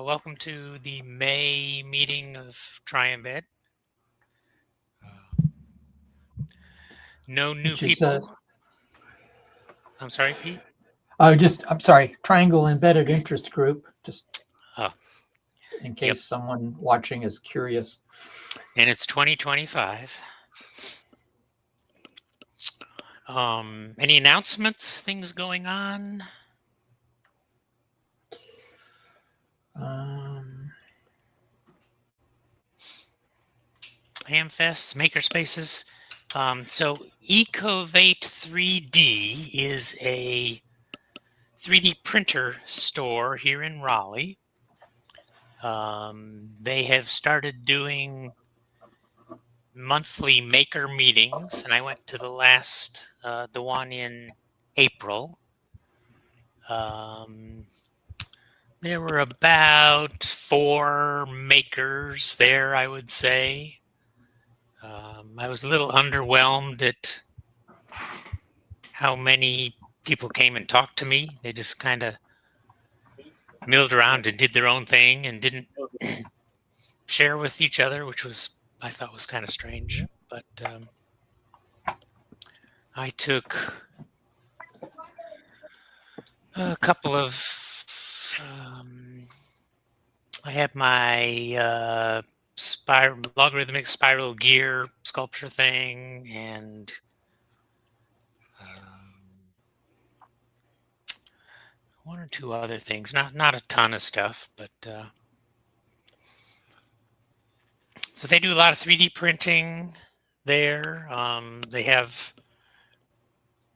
Welcome to the May meeting of TriEmbed. No new which is people. I'm sorry, Pete. I'm sorry, Triangle Embedded Interest Group, just Oh, in yep. case someone watching is curious. And it's 2025. Any announcements? Things going on? Um, Hamfests, makerspaces. So Ecovate 3D is a 3D printer store here in Raleigh. They have started doing monthly maker meetings, and I went to the last, the one in April. There were about 4 makers there, I would say. I was a little underwhelmed at how many people came and talked to me. They just kind of milled around and did their own thing and didn't share with each other, which I thought was kind of strange. But I took a couple of I have my logarithmic spiral gear sculpture thing and one or two other things. Not a ton of stuff, but so they do a lot of 3D printing there. They have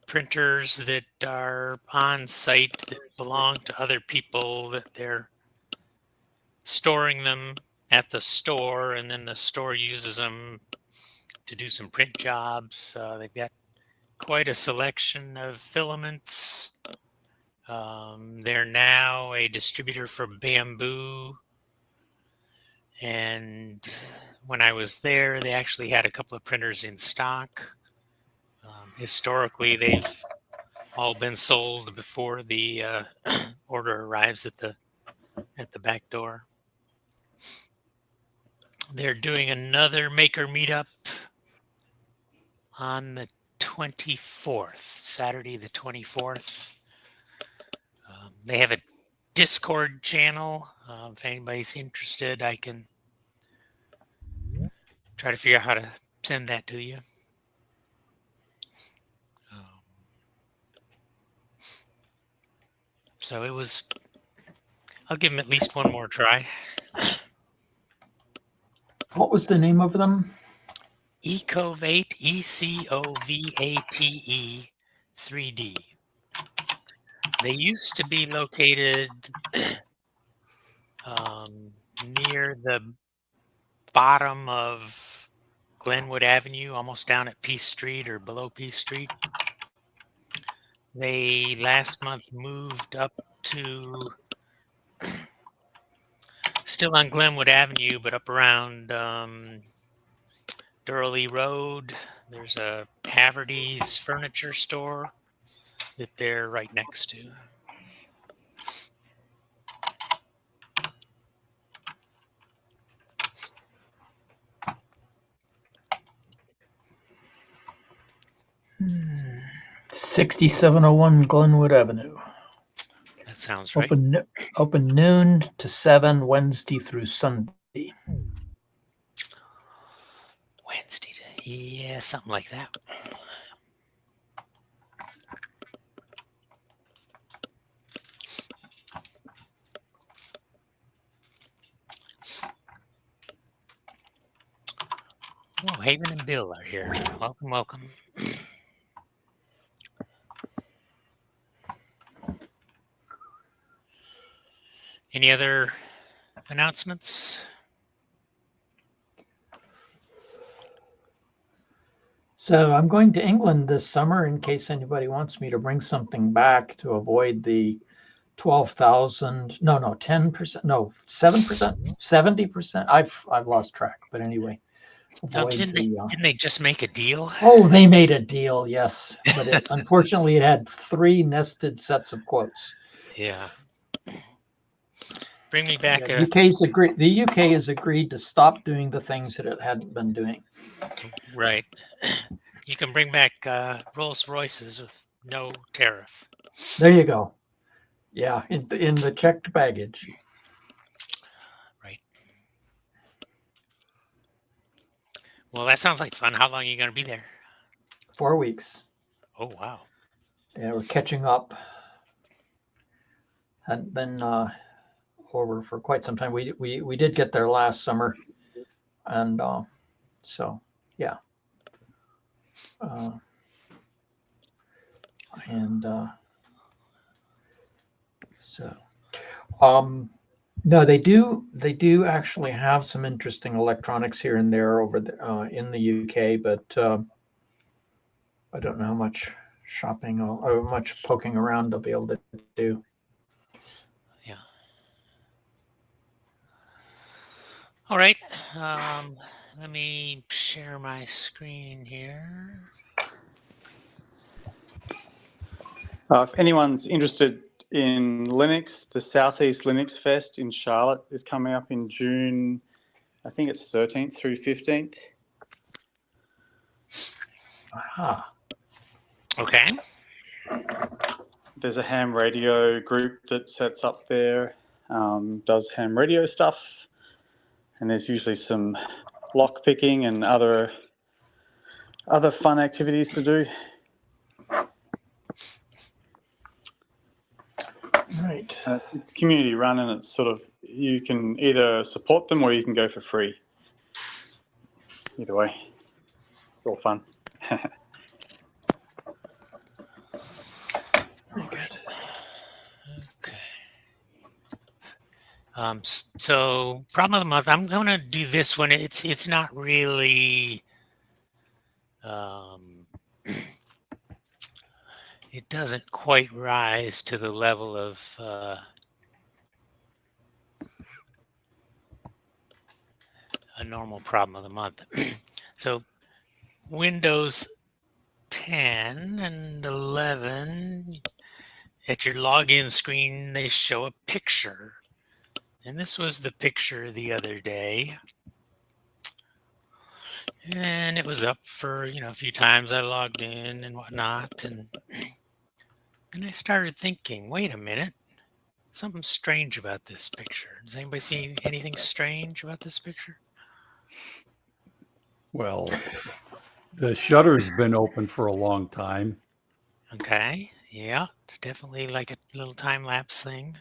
printers that are on site that belong to other people that they're storing them at the store, and then the store uses them to do some print jobs. They've got quite a selection of filaments. They're now a distributor for bamboo. And when I was there, they actually had a couple of printers in stock. Historically, they've all been sold before the order arrives at the back door. They're doing another maker meetup on the 24th, Saturday the 24th. They have a Discord channel. If anybody's interested, I can try to figure out how to send that to you. So I'll give them at least one more try. what was the name of them? Ecovate, Ecovate 3D. They used to be located near the bottom of Glenwood Avenue, almost down at Peace Street or below Peace Street. They last month moved up to still on Glenwood Avenue, but up around Durley Road. There's a Haverty's furniture store that they're right next to. Hmm. 6701 Glenwood Avenue. That sounds right. Open noon to 7 Wednesday through Sunday. Wednesday, yeah, something like that. Oh, Haven and Bill are here. Welcome, welcome. Any other announcements? So I'm going to England this summer in case anybody wants me to bring something back to avoid the 12,000, no, 10%, no, 7%, 70%. I've lost track, but anyway. Didn't they just make a deal? Oh, they made a deal, yes. But unfortunately, it had 3 nested sets of quotes. Yeah. bring me back Yeah, UK's agreed. The UK has agreed to stop doing the things that it hadn't been doing. right. You can bring back Rolls Royces with no tariff. There you go. Yeah, in the checked baggage. Right. Well, that sounds like fun. How long are you going to be there? 4 weeks. Oh, wow. Yeah, we're catching up. Hadn't been over for quite some time. We did get there last summer, and so yeah, uh, and so no, they do actually have some interesting electronics here and there over in the UK, but I don't know how much shopping or much poking around I'll be able to do. Yeah. All right. Let me share my screen here. If anyone's interested in Linux, the Southeast Linux Fest in Charlotte is coming up in June. I think it's 13th through 15th. Aha. Okay. There's a ham radio group that sets up there, does ham radio stuff, and there's usually some lock picking and other fun activities to do. Right. It's community run, and it's sort of, you can either support them or you can go for free. Either way, it's all fun. Very good. Okay. So problem of the month. I'm going to do this one. It's not really. It doesn't quite rise to the level of a normal problem of the month. So Windows 10 and 11, at your login screen, they show a picture. And this was the picture the other day. And it was up for, a few times I logged in and whatnot. And I started thinking, wait a minute, something strange about this picture. Does anybody see anything strange about this picture? Well, the shutter's been open for a long time. Okay, yeah, it's definitely like a little time lapse thing.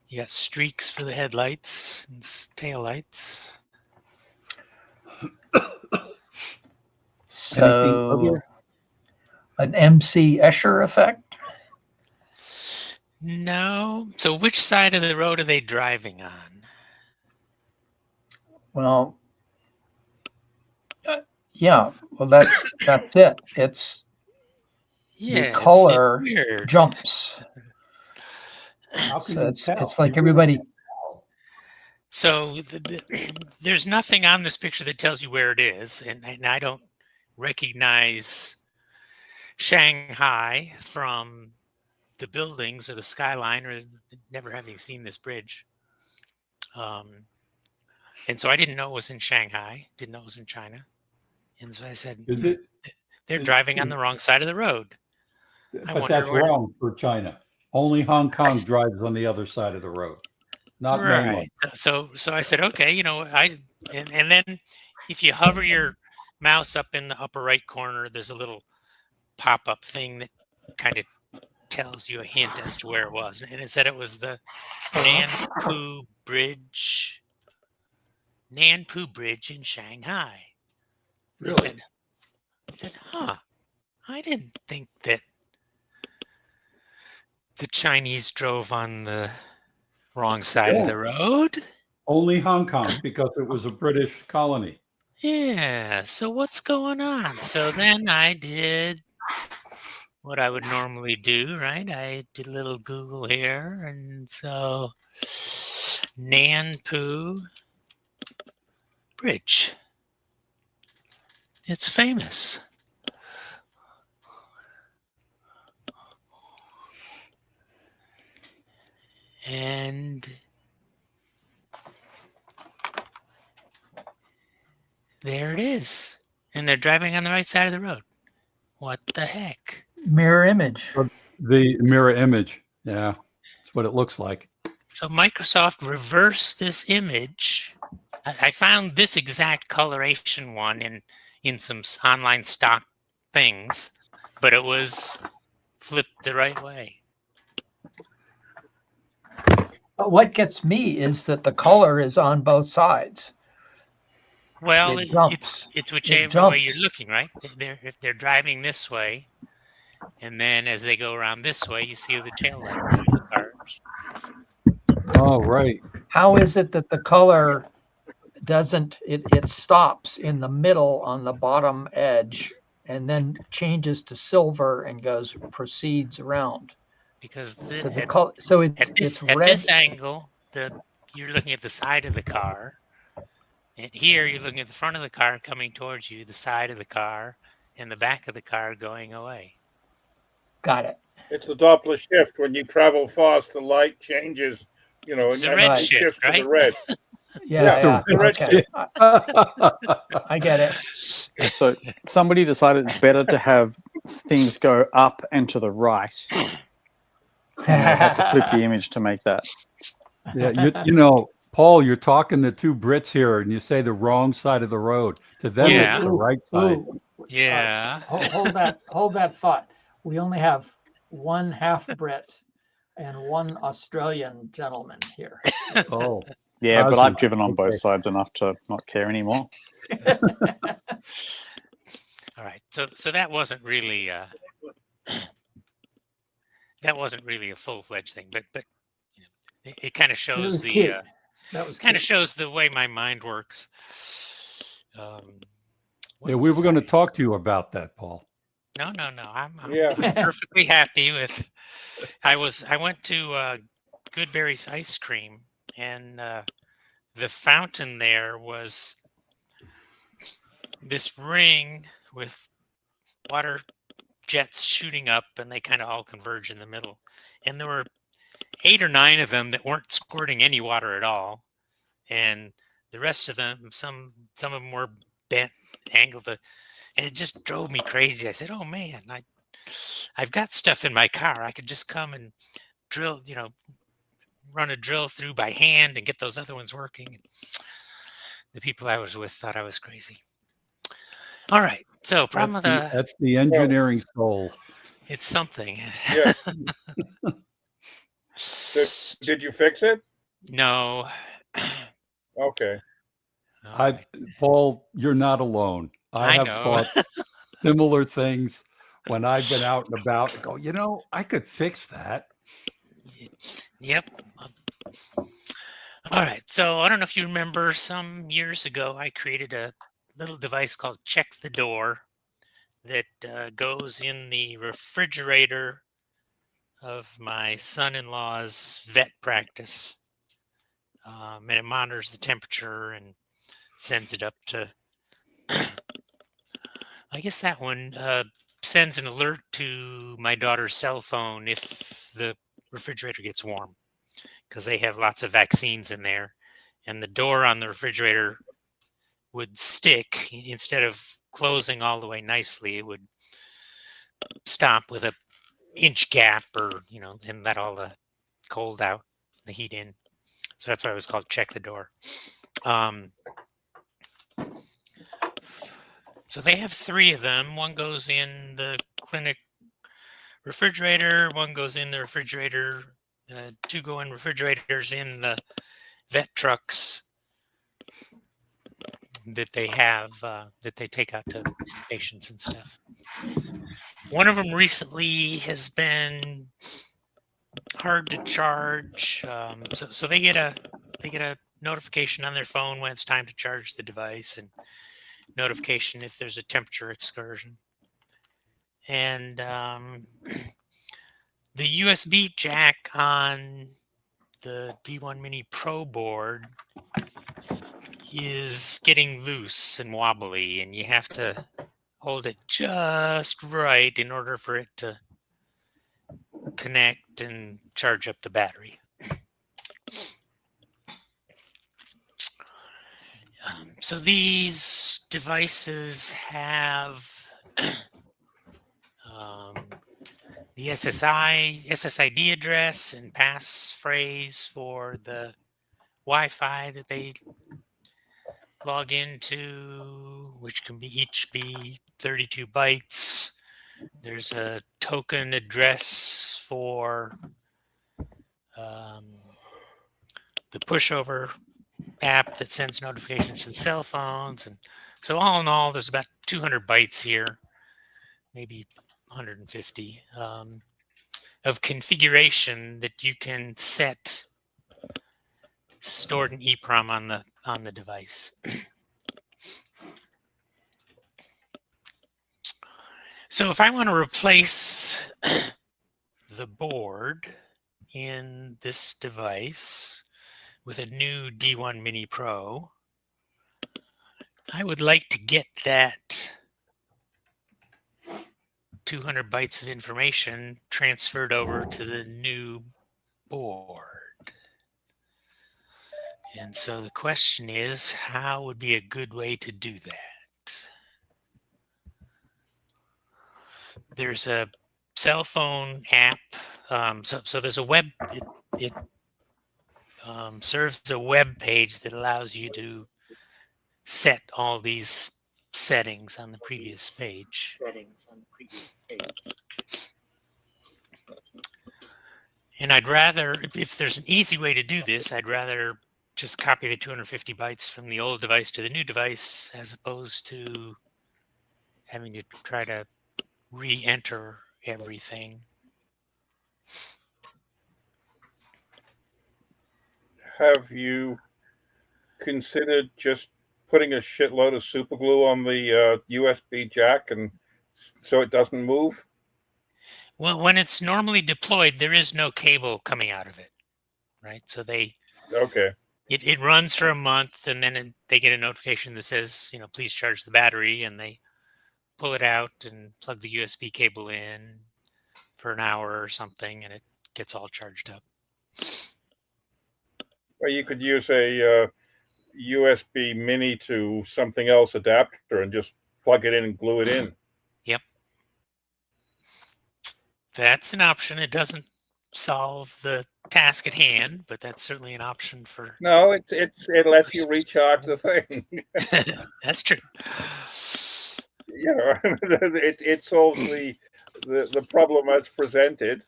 You got streaks for the headlights and taillights. Anything So other? an MC Escher effect. No. So which side of the road are they driving on? Well, yeah. Well, that's it. It's the Yeah, it's color weird. jumps. How can So you it's tell? like everybody. So there's nothing on this picture that tells you where it is, and I don't recognize Shanghai from the buildings or the skyline, or never having seen this bridge. And so I didn't know it was in Shanghai, didn't know it was in China. And so I said, Is it? they're driving on the wrong side of the road. I But wonder that's where. wrong for China. Only Hong Kong drives on the other side of the road, not Right. mainland. So I said, okay, and then if you hover your mouse up in the upper right corner, there's a little pop-up thing that kind of tells you a hint as to where it was. And it said it was the Nanpu Bridge, Nanpu Bridge in Shanghai. Really? I said, huh, I didn't think that the Chinese drove on the wrong side of Yeah. the road. Only Hong Kong because it was a British colony. Yeah, so what's going on? So then I did what I would normally do, right? I did a little Google here, and so Nanpu Bridge. It's famous. And There it is. And they're driving on the right side of the road. What the heck? Mirror image. The mirror image. Yeah, that's what it looks like. So Microsoft reversed this image. I found this exact coloration one in some online stock things, but it was flipped the right way. But what gets me is that the color is on both sides. Well, It jumps. it's It whichever way you're jumps. looking, right? If they're driving this way, and then as they go around this way, you see the taillights of the cars. Oh, right. How is it that the color doesn't, it stops in the middle on the bottom edge and then changes to silver and proceeds around? Because So the color, so it's at red. this angle, you're looking at the side of the car, and here you're looking at the front of the car coming towards you, the side of the car, and the back of the car going away. Got it. It's the Doppler shift. When you travel fast, the light changes, It's the and red Right. it shift, shifts to the right? red. Yeah, it's yeah. the red Okay. shift. I get it. So somebody decided it's better to have things go up and to the right, and they had to flip the image to make that. Yeah, you know, Paul, you're talking to two Brits here, and you say the wrong side of the road. To them, Yeah. it's the right side. Ooh, Yeah. hold that thought. We only have one half Brit and one Australian gentleman here. Oh, Yeah, but Aussie. I've driven on both Okay. sides enough to not care anymore. All right. So that wasn't really that wasn't really a full-fledged thing, but you know, it kind of It shows was the cute. That was kind of cute. shows the way my mind works. Yeah, we were going to talk to you about that, Paul. No. I'm Yeah. perfectly happy with. I went to Goodberry's ice cream, and the fountain there was this ring with water jets shooting up, and they kind of all converge in the middle. And there were 8 or 9 of them that weren't squirting any water at all, and the rest of them, some of them were bent, angled, and it just drove me crazy. I said, "Oh man, I've got stuff in my car. I could just come and drill, run a drill through by hand and get those other ones working." The people I was with thought I was crazy. All right, so problem of the That's the engineering soul. it's something. Yeah. Did you fix it? No. Okay. All right. Paul, you're not alone. I have know. thought similar things when I've been out and about. I go, I could fix that. Yep. All right. So I don't know if you remember, some years ago, I created a little device called Check the Door that goes in the refrigerator of my son-in-law's vet practice. And it monitors the temperature and sends it up to, I guess that one sends an alert to my daughter's cell phone if the refrigerator gets warm, because they have lots of vaccines in there. And the door on the refrigerator would stick. Instead of closing all the way nicely, it would stop with a inch gap, or and let all the cold out, the heat in. So that's why it was called Check the Door. So they have 3 of them. One goes in the clinic refrigerator, one goes in the refrigerator, 2 go in refrigerators in the vet trucks that they have, that they take out to patients and stuff. One of them recently has been hard to charge, so they get a notification on their phone when it's time to charge the device, and notification if there's a temperature excursion. And the USB jack on the D1 Mini Pro board is getting loose and wobbly, and you have to hold it just right in order for it to connect and charge up the battery. So these devices have the SSID address and passphrase for the Wi-Fi that they log into, which can each be 32 bytes. There's a token address for the pushover app that sends notifications to the cell phones. And so all in all, there's about 200 bytes here, maybe 150 of configuration that you can set stored in EEPROM on the device. So if I want to replace the board in this device with a new D1 Mini Pro, I would like to get that 200 bytes of information transferred over to the new board. And so the question is, how would be a good way to do that? There's a cell phone app. So there's a web, it serves a web page that allows you to set all these settings on the previous page. And I'd rather, if there's an easy way to do this, I'd rather just copy the 250 bytes from the old device to the new device, as opposed to having to try to re-enter everything. Have you considered just putting a shitload of super glue on the USB jack and so it doesn't move? Well, when it's normally deployed, there is no cable coming out of it, right? So Okay. it runs for a month, and then they get a notification that says, please charge the battery, and they pull it out and plug the USB cable in for an hour or something, and it gets all charged up. Or you could use a USB mini to something else adapter and just plug it in and glue it in. Yep. That's an option. It doesn't solve the task at hand, but that's certainly an option for. No, it lets you recharge the thing. That's true. Yeah, it solves the problem as presented.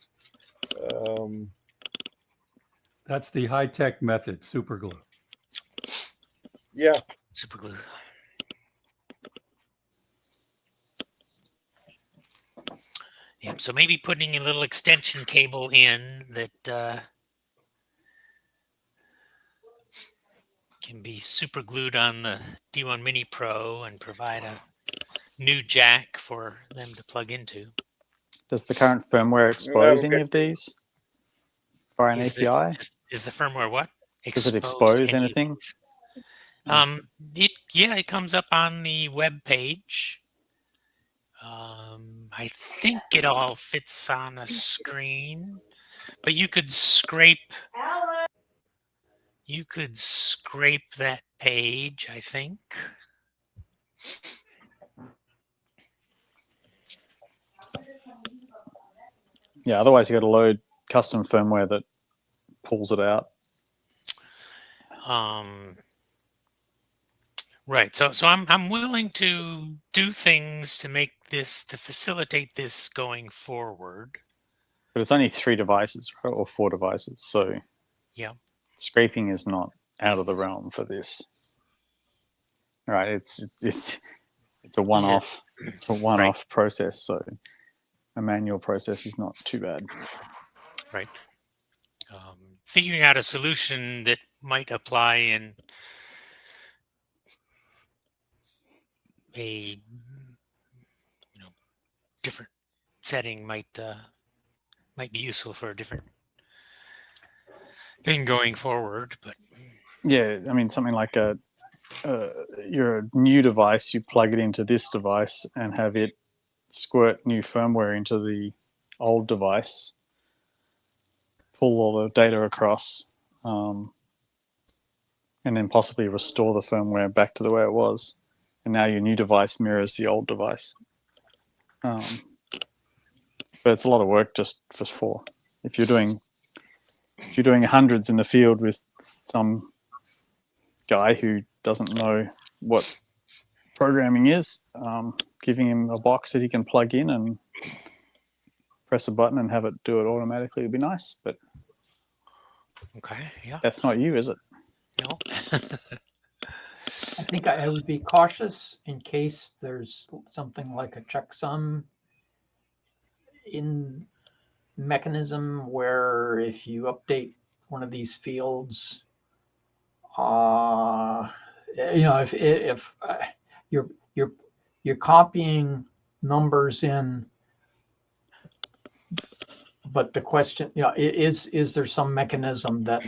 That's the high-tech method, super glue. Yeah. Super glue. Yep. So maybe putting a little extension cable in that can be super glued on the D1 Mini Pro and provide a new jack for them to plug into. Does the current firmware expose That'll any of these via an API? Is the firmware what? Does it expose any of anything? these? It comes up on the web page. I think it all fits on a screen, but you could scrape that page, I think. Yeah, otherwise you got to load custom firmware that pulls it out. Right. So I'm willing to do things to facilitate this going forward. But it's only 3 devices, right? Or 4 devices. So yeah, scraping is not out of the realm for this. Right? It's a one-off. Yeah. It's a one-off process. So a manual process is not too bad. Right. Figuring out a solution that might apply in a different setting might be useful for a different thing going forward. But yeah, I mean something like your new device, you plug it into this device and have it squirt new firmware into the old device, pull all the data across, and then possibly restore the firmware back to the way it was. and now your new device mirrors the old device. But it's a lot of work just for if you're doing hundreds in the field with some guy who doesn't know what programming is, giving him a box that he can plug in and press a button and have it do it automatically would be nice, but Okay. Yeah. that's not you, is it? No. I think I would be cautious in case there's something like a checksum in mechanism where if you update one of these fields, if you're copying numbers in, but the question, is there some mechanism that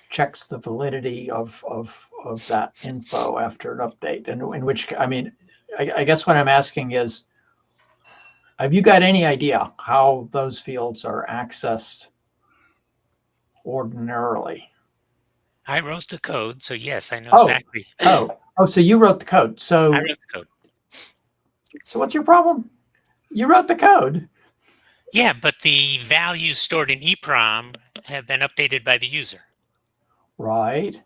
checks the validity of that info after an update? And in which, I mean, I guess what I'm asking is, have you got any idea how those fields are accessed ordinarily? I wrote the code, so yes, I know Oh. exactly. So you wrote the code. So I wrote the code. So what's your problem? You wrote the code. Yeah, but the values stored in EEPROM have been updated by the user. Right.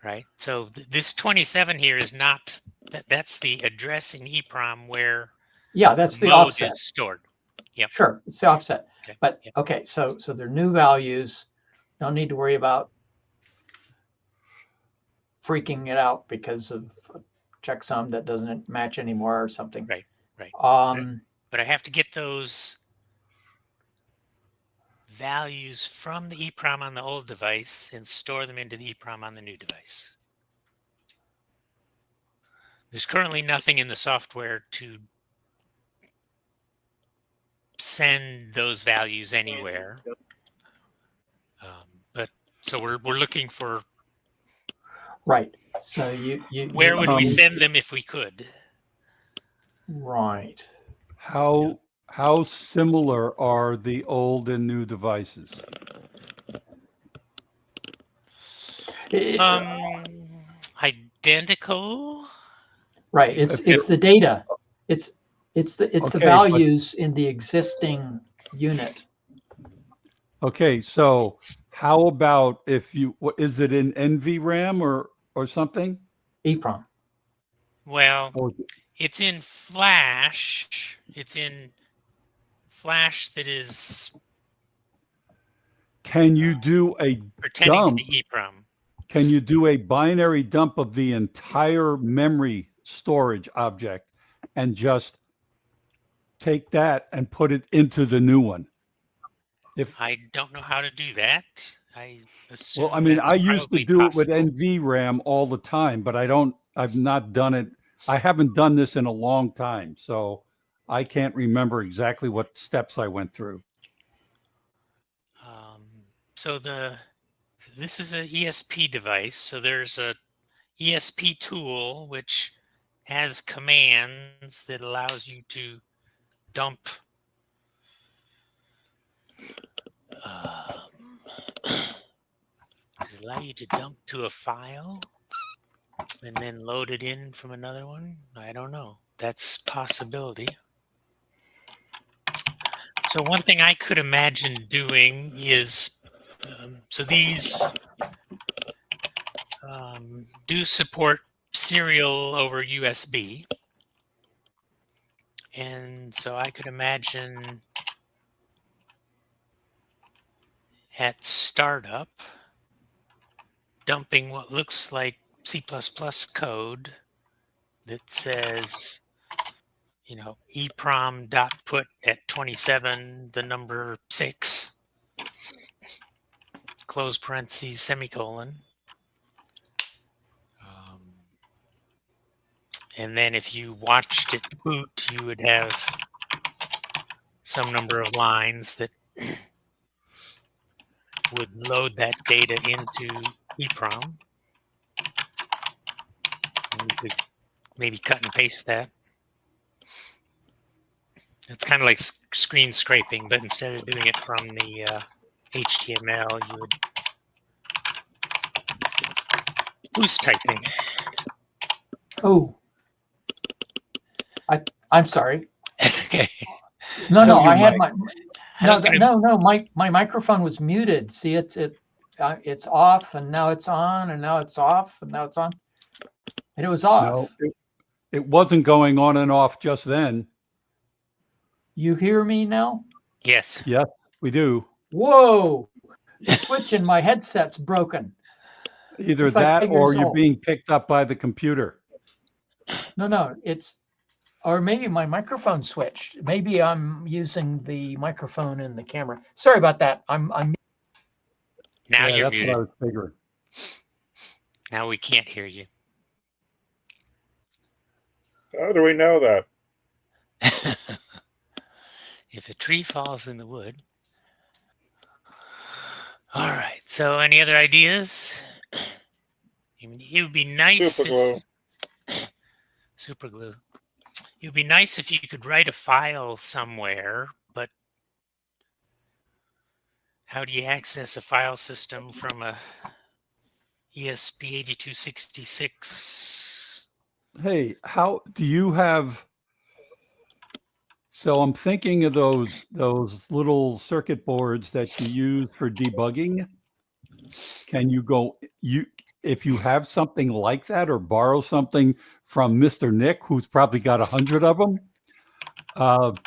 Right. So this 27 here is not, that's the address in EEPROM where Yeah, that's the mode offset. is stored. Yep. Sure, it's the offset. Okay. But Yep. okay, so they're new values. Don't need to worry about freaking it out because of a checksum that doesn't match anymore or something. Right. Right. But I have to get those values from the EEPROM on the old device and store them into the EEPROM on the new device. There's currently nothing in the software to send those values anywhere. But so we're looking for. Right. So where would we send them if we could? Right. How similar are the old and new devices? Identical. Right. It's the data. It's the values in the existing unit. Okay, so how about if you, what is it, in NVRAM or something? EEPROM. Well, it's in Flash. It's in Flash that is. Can you do a dump? To be EEPROM. Can you do a binary dump of the entire memory storage object and just take that and put it into the new one? If I don't know how to do that, I assume. Well, I mean, I used to do it with NVRAM all the time, but I've not done it. I haven't done this in a long time, so I can't remember exactly what steps I went through. So this is an ESP device. So there's a ESP tool which has commands that allows you to dump does it allow you to dump to a file and then load it in from another one? I don't know. That's a possibility. So one thing I could imagine doing is, so these do support serial over USB. And so I could imagine at startup dumping what looks like C++ code that says, EEPROM.put at 27, the number 6, close parentheses, semicolon. And then if you watched it boot, you would have some number of lines that would load that data into EEPROM. And you could maybe cut and paste that. It's kind of like screen scraping, but instead of doing it from the HTML, you would Who's typing? Oh, I'm sorry. Okay. No, Kill no, you, I had Mike. my I was gonna. no. My microphone was muted. See, it's off, and now it's on, and now it's off, and now it's on, and it was off. No, it wasn't going on and off just then. You hear me now? Yes. Yes, we do. Whoa! The switch in my headset's broken. Either It's like that 5 or years you're old. being picked up by the computer. No, or maybe my microphone switched. Maybe I'm using the microphone in the camera. Sorry about that. I'm Now Yeah, you're that's what I muted. was figuring. Now we can't hear you. How do we know that? If a tree falls in the wood. All right. So, any other ideas? I mean, it would be nice Super glue. if super glue. It would be nice if you could write a file somewhere, but how do you access a file system from a ESP8266? Hey, how do you have? So I'm thinking of those little circuit boards that you use for debugging. Can you go if you have something like that or borrow something from Mr. Nick, who's probably got 100 of them? Plug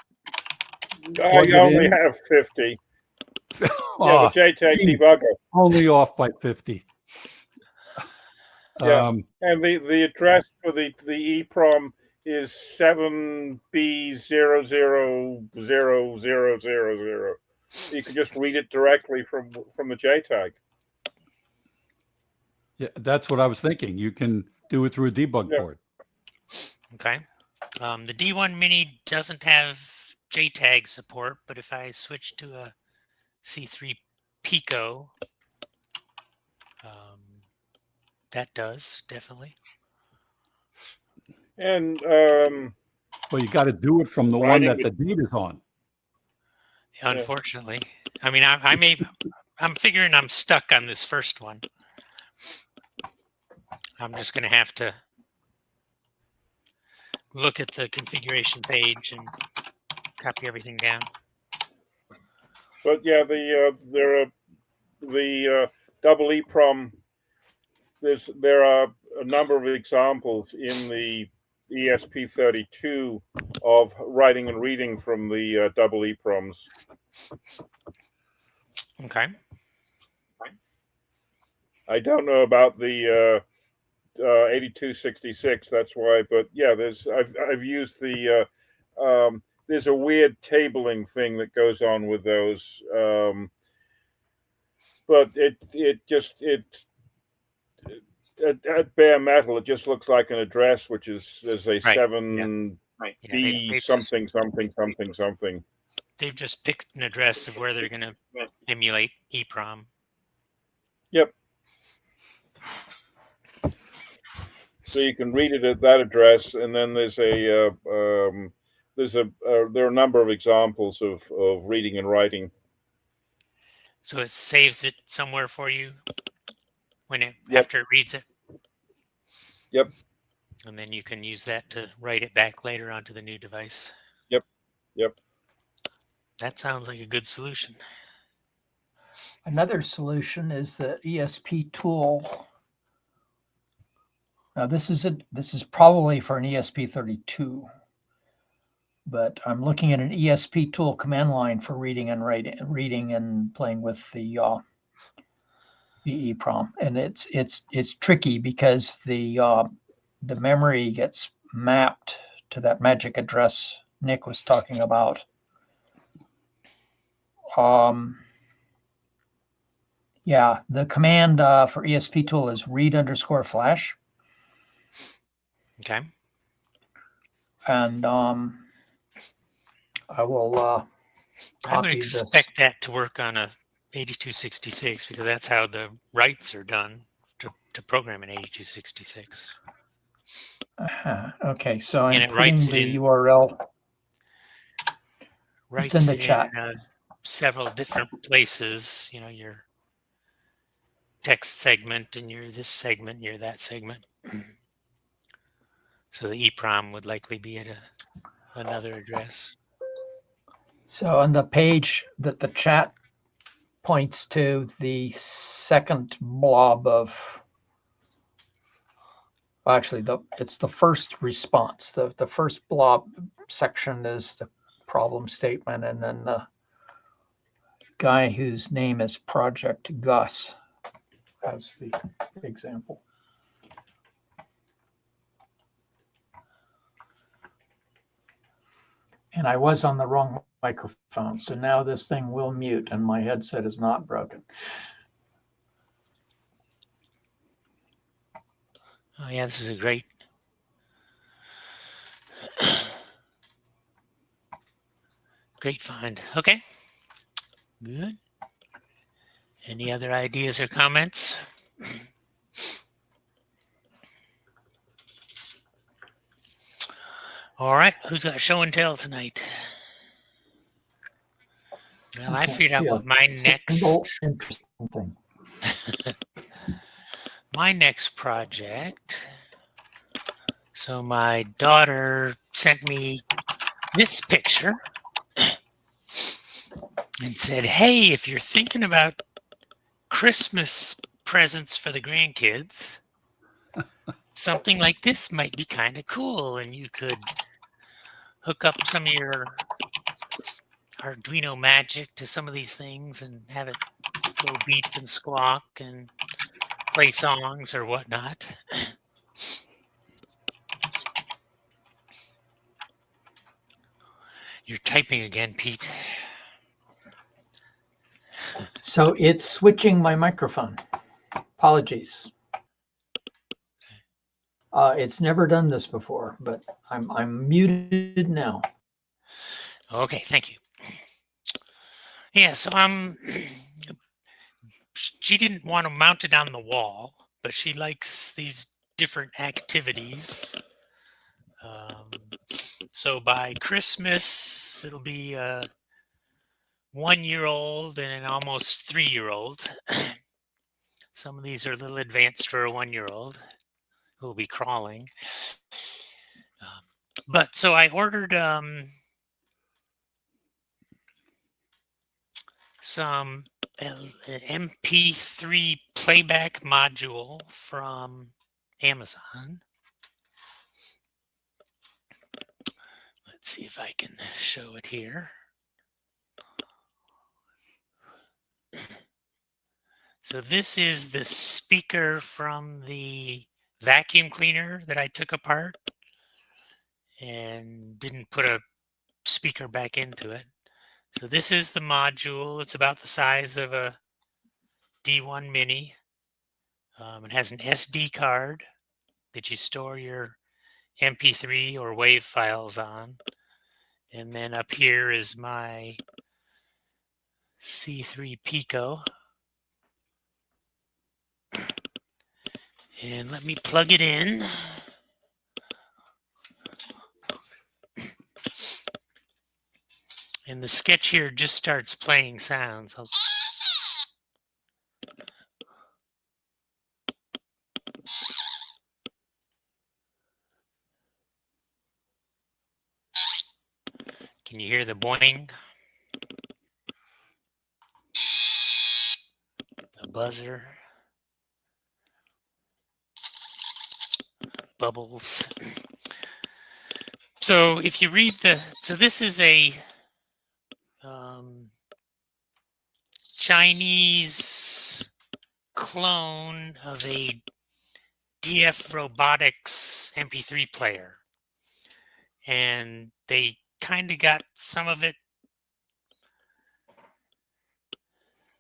I it only in. have 50. Yeah, Oh, the JTAG geez, debugger. only off by 50. Yeah. And the address for the EEPROM is 7B000000. You can just read it directly from the JTAG. Yeah, that's what I was thinking. You can do it through a debug Yeah. board. Okay. The D1 Mini doesn't have JTAG support, but if I switch to a C3 Pico, that does definitely. And Well, you got to do it from the one writing that with- the deed is on. Unfortunately, I mean, I'm figuring I'm stuck on this first one. I'm just going to have to look at the configuration page and copy everything down. But yeah, the double EEPROM. There are a number of examples in the ESP32 of writing and reading from the double EEPROMs. Okay. I don't know about the 8266. That's why, but yeah, I've used the there's a weird tabling thing that goes on with those, but it just at bare metal it just looks like an address, which is a Right. 7B they've something something something something. They've just picked an address of where they're going to emulate EEPROM. Yep. So you can read it at that address, and then there are a number of examples of reading and writing. So it saves it somewhere for you when Yep. after it reads it. Yep. And then you can use that to write it back later onto the new device. Yep. That sounds like a good solution. Another solution is the ESP tool. Now this is probably for an ESP32, but I'm looking at an ESP tool command line for reading and playing with the EEPROM, and it's tricky because the memory gets mapped to that magic address Nick was talking about. Yeah, the command for ESP tool is read_flash. Okay. And I will I would copy expect that to work on a 8266 because that's how the writes are done to program an 8266. Okay, so I'm And it putting writes it the in- URL. Writes in the it chat. in several different places. You know, your text segment, and you're this segment, and you're that segment. So the EEPROM would likely be at another address. So on the page that the chat points to, the second blob of, well, actually, it's the first response. The first blob section is the problem statement, and then the guy whose name is Project Gus as the example. And I was on the wrong microphone, so now this thing will mute, and my headset is not broken. Oh yeah, this is a great. Great find. Okay. Good. Any other ideas or comments? All right. Who's got show and tell tonight? Well, I figured out what my next interesting thing. my next project. So my daughter sent me this picture and said, "Hey, if you're thinking about Christmas presents for the grandkids, something like this might be kind of cool, and you could hook up some of your Arduino magic to some of these things and have it go beep and squawk and play songs or whatnot." You're typing again, Pete. So it's switching my microphone. Apologies. It's never done this before, but I'm muted now. Okay, thank you. Yeah, so she didn't want to mount it on the wall, but she likes these different activities. So by Christmas, it'll be a 1-year-old and an almost 3-year-old. Some of these are a little advanced for a 1-year-old who will be crawling. But so I ordered some MP3 playback module from Amazon. Let's see if I can show it here. So this is the speaker from the vacuum cleaner that I took apart and didn't put a speaker back into it. So this is the module. It's about the size of a D1 Mini. It has an SD card that you store your MP3 or WAV files on. And then up here is my C3 Pico. And let me plug it in. And the sketch here just starts playing sounds. Can you hear the boing? The buzzer. Bubbles. So if you read so this is a Chinese clone of a DF Robotics MP3 player. And they kind of got some of it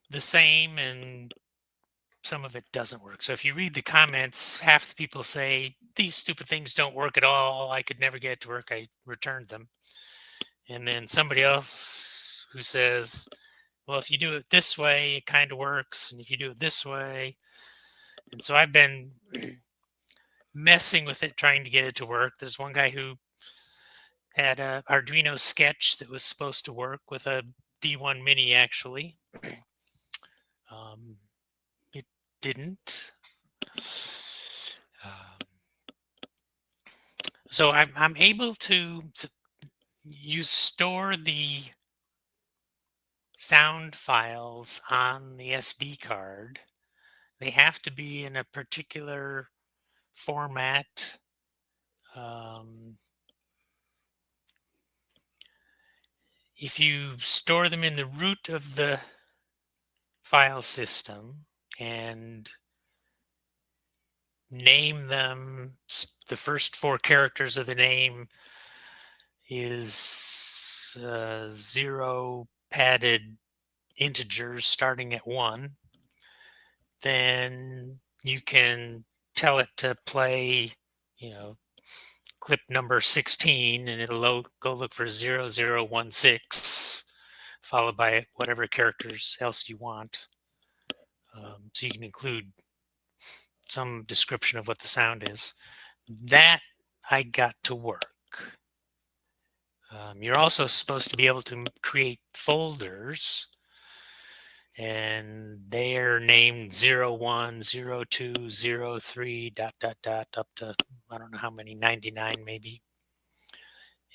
the same and some of it doesn't work. So if you read the comments, half the people say, these stupid things don't work at all. I could never get it to work. I returned them. And then somebody else who says, well, if you do it this way, it kind of works. And if you do it this way. And so I've been messing with it, trying to get it to work. There's one guy who had a Arduino sketch that was supposed to work with a D1 Mini, actually. It didn't. So I'm able to, you store the sound files on the SD card. They have to be in a particular format. If you store them in the root of the file system and name them, the first 4 characters of the name is 0 padded integers starting at 1, then you can tell it to play, clip number 16, and it'll go look for 0016, followed by whatever characters else you want. So you can include some description of what the sound is. That I got to work. You're also supposed to be able to create folders, and they're named 01, 02, 03, ... up to, I don't know how many, 99 maybe.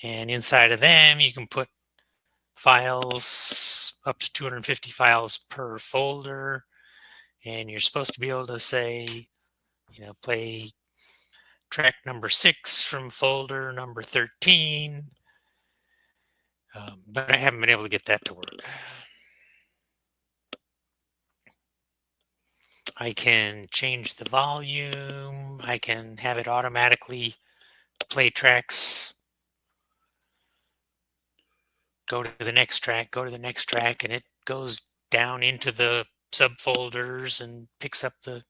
And inside of them, you can put files, up to 250 files per folder. And you're supposed to be able to say, play track number 6 from folder number 13. But I haven't been able to get that to work. I can change the volume. I can have it automatically play tracks. Go to the next track, go to the next track, and it goes down into the subfolders and picks up the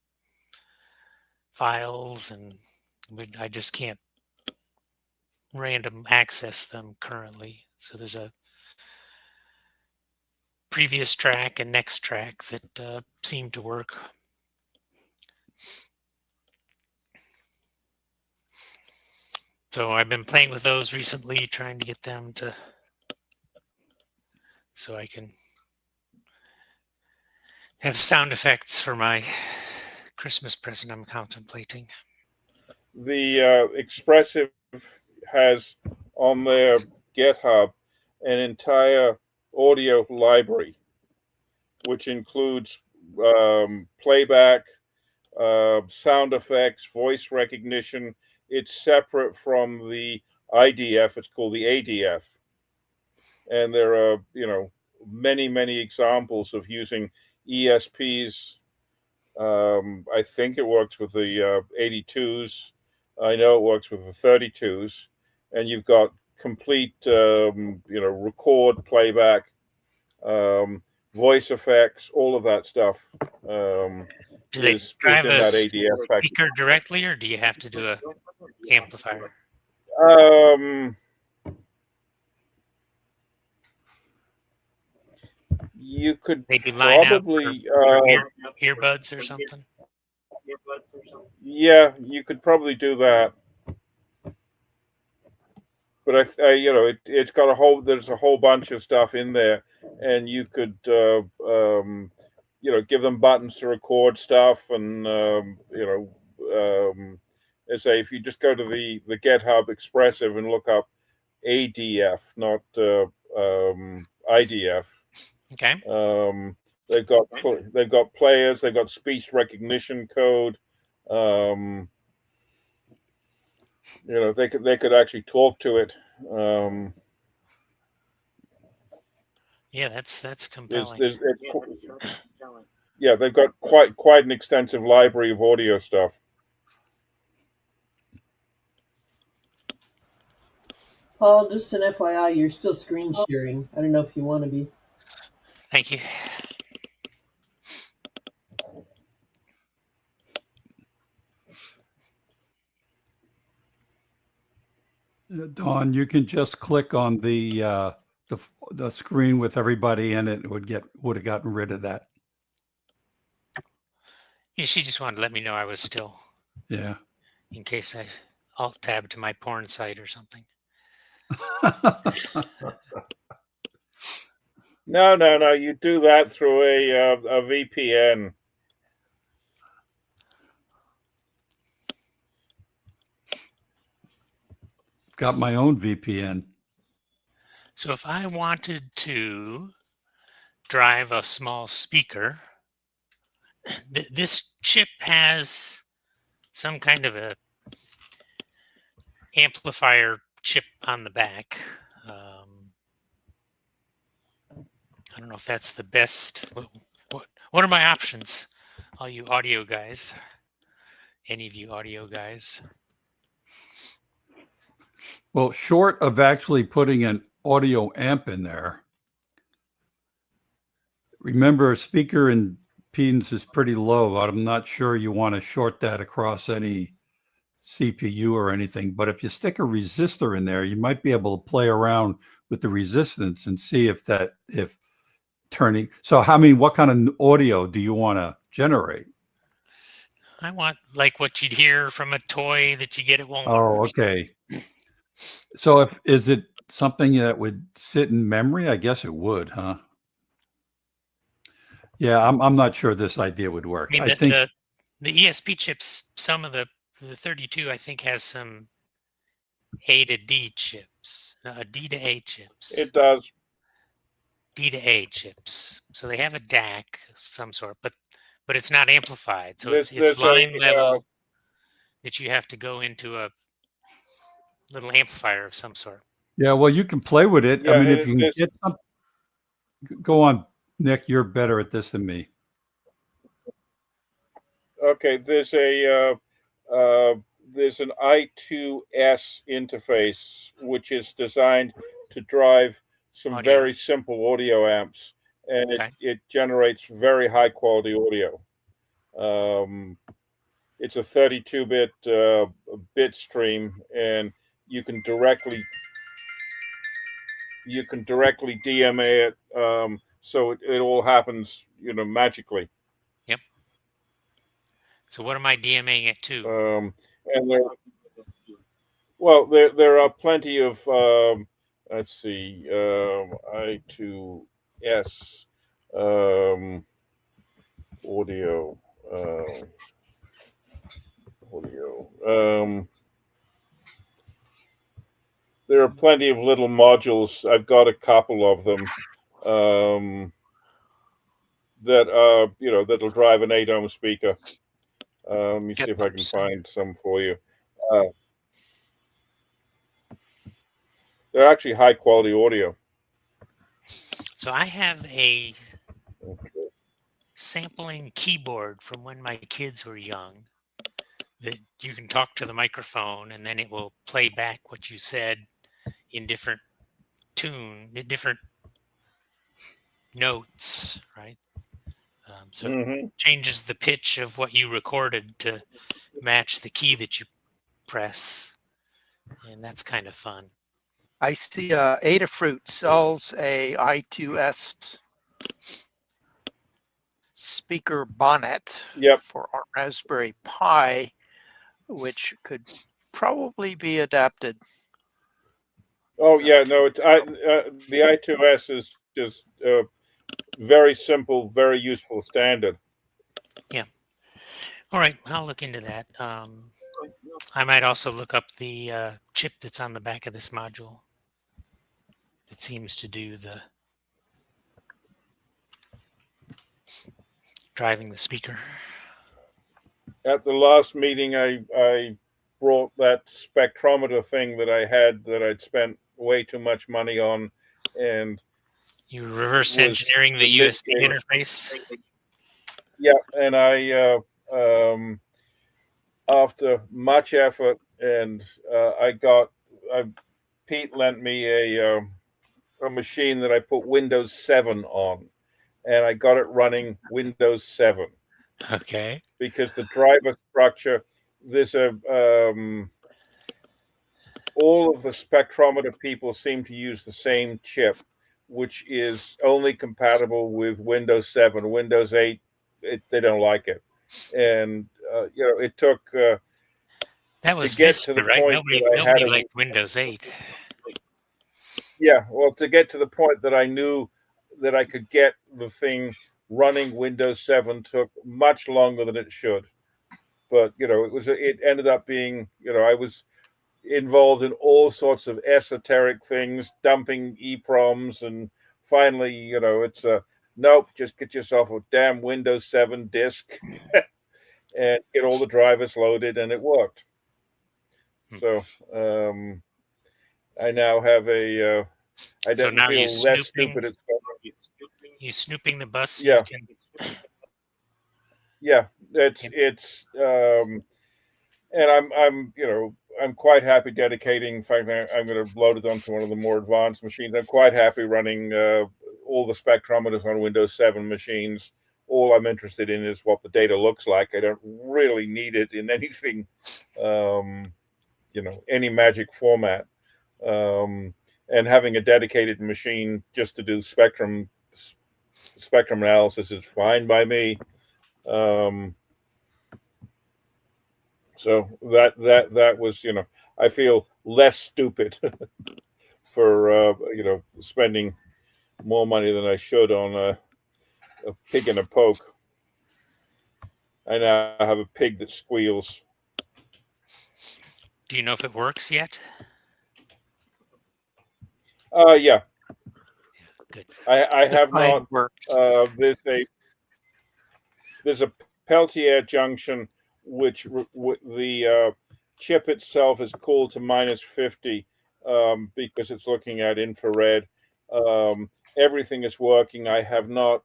files, and I just can't random access them currently. So there's a previous track and next track that seem to work. So I've been playing with those recently, trying to get them to, so I can have sound effects for my Christmas present I'm contemplating. The Expressive has on their GitHub an entire audio library, which includes playback, sound effects, voice recognition. It's separate from the IDF. It's called the ADF. And there are, many, many examples of using ESPs. I think it works with the 82s. I know it works with the 32s. And you've got complete, record, playback, voice effects, all of that stuff. Do they is drive in a that ADF package. speaker directly, or do you have to do a amplifier? You could Maybe line out probably earbuds or something. Yeah, you could probably do that. But it's got there's a whole bunch of stuff in there, and you could give them buttons to record stuff, and as say, if you just go to the GitHub Expressive and look up ADF, not IDF. Okay. They've got players, they've got speech recognition code. They could actually talk to it. Yeah, that's compelling. Yeah, they've got quite an extensive library of audio stuff. Paul, just an FYI, you're still screen sharing. I don't know if you want to be. Thank you. Dawn, you can just click on the screen with everybody in it. Would have gotten rid of that. Yeah, she just wanted to let me know I was still. Yeah. In case I alt-tab to my porn site or something. No. You do that through a VPN. got my own VPN. So if I wanted to drive a small speaker, this chip has some kind of a amplifier chip on the back. I don't know if that's the best. What are my options? All you audio guys. Any of you audio guys? Well, short of actually putting an audio amp in there, remember a speaker impedance is pretty low. I'm not sure you want to short that across any CPU or anything, but if you stick a resistor in there, you might be able to play around with the resistance and see if turning. So what kind of audio do you want to generate? I want like what you'd hear from a toy that you get at Walmart. Oh, okay. So is it something that would sit in memory? I guess it would, huh? Yeah, I'm not sure this idea would work. I mean, I think the ESP chips, some of the 32, I think, has some A to D chips, D to A chips. It does. D to A chips. So they have a DAC of some sort, but it's not amplified. So it's line level that you have to go into a little amplifier of some sort. yeah, well, you can play with it. Yeah, I mean, if you can get some, go on, Nick. You're better at this than me. Okay, there's an I2S interface which is designed to drive some Audio. very simple audio amps, and it generates very high quality audio. It's a 32-bit bit stream, and you can directly DMA it, so it all happens, magically. Yep. So what am I DMAing it to? And there are plenty of let's see, I2S audio. There are plenty of little modules. I've got a couple of them that'll drive an 8-ohm speaker. Let me see if I can find some for you. They're actually high quality audio. So I have a sampling keyboard from when my kids were young that you can talk to the microphone and then it will play back what you said in different different notes, right? So it changes the pitch of what you recorded to match the key that you press, and that's kind of fun. I see Adafruit sells a I2S speaker bonnet for our Raspberry Pi, which could probably be adapted. Oh yeah, no, it's the I2S is just very simple, very useful standard. Yeah. All right, I'll look into that. I might also look up the chip that's on the back of this module. It seems to do the driving the speaker. At the last meeting, I brought that spectrometer thing that I had that I'd spent way too much money on, and you reverse engineering the USB interface. Yeah, and I after much effort, and Pete lent me a machine that I put Windows 7 on, and I got it running Windows 7. Okay. Because the driver structure, there's all of the spectrometer people seem to use the same chip, which is only compatible with Windows 7. Windows 8, they don't like it. And, it took... that was to get Vista, to the right? point Nobody liked Windows 8. Yeah, well, to get to the point that I knew that I could get the thing running Windows 7 took much longer than it should. But, it ended up being, I was involved in all sorts of esoteric things, dumping EPROMs, and finally, it's nope, just get yourself a damn Windows 7 disk and get all the drivers loaded, and it worked. So I now have a. I So don't now feel less stupid. You snooping the bus. So Yeah. You can, Yeah, and I'm quite happy dedicating. In fact, I'm going to load it onto one of the more advanced machines. I'm quite happy running all the spectrometers on Windows 7 machines. All I'm interested in is what the data looks like. I don't really need it in anything, any magic format. And having a dedicated machine just to do spectrum analysis is fine by me. So that was, I feel less stupid for spending more money than I should on a pig and a poke. I now have a pig that squeals. do you know if it works yet? Yeah. Good. I have Define not. works. There's a Peltier junction, which the chip itself is cooled to -50 because it's looking at infrared. Everything is working. I have not.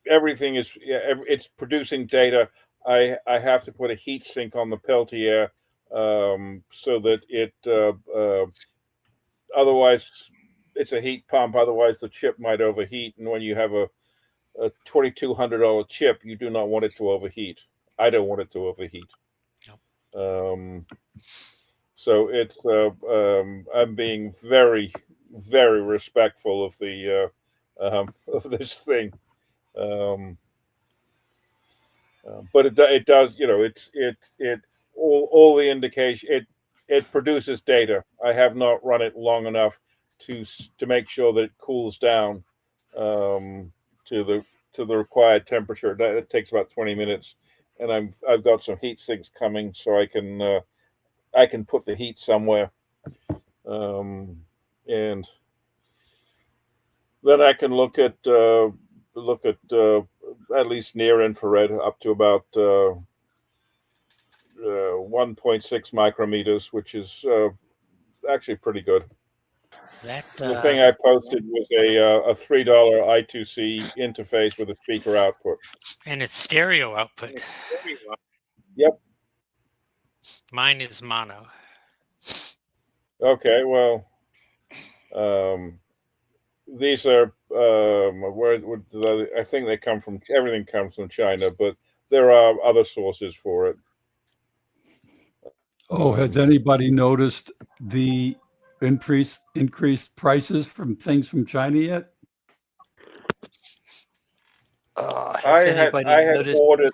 Everything is. It's producing data. I have to put a heat sink on the Peltier so that it. Otherwise, it's a heat pump. Otherwise, the chip might overheat, and when you have a $2,200 chip, you do not want it to overheat. I don't want it to overheat. No. So it's I'm being very, very respectful of the of this thing. But it does, it all the indication it produces data. I have not run it long enough to make sure that it cools down to the required temperature. It takes about 20 minutes, and I've got some heat sinks coming, so I can put the heat somewhere, and then I can look at at least near infrared up to about 1.6 micrometers, which is actually pretty good. That The thing I posted was a $3 I2C interface with a speaker output. and it's stereo output. Yep. Mine is mono. Okay. Well, these are I think they come from, everything comes from China, but there are other sources for it. Oh, has anybody noticed the increased prices from things from China yet? Has anybody I had noticed? ordered.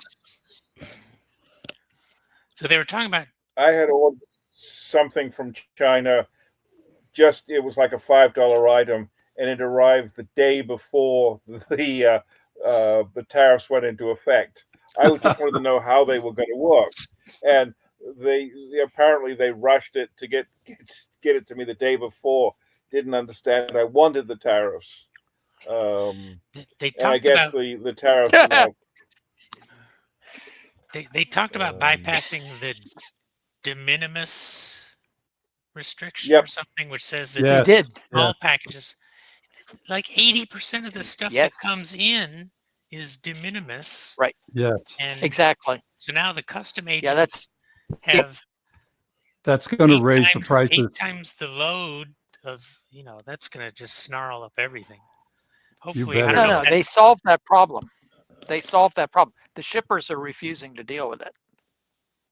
So they were talking about. I had ordered something from China. It was like a $5 item, and it arrived the day before the tariffs went into effect. I just wanted to know how they were going to work, and they apparently they rushed it to get it to me the day before. Didn't understand. I wanted the tariffs. They and I talked guess about the tariffs. they talked about bypassing the de minimis restriction Yep. or something, which says They that did. all packages, like 80% of the stuff that Yes. comes in is de minimis. Right. Yes. And Exactly. so now the custom Yeah, that's agents have That's going to raise the 8 prices. times the load of, that's going to just snarl up everything. Hopefully, better. I don't know. no. if that- They solved that problem. They solved that problem. The shippers are refusing to deal with it.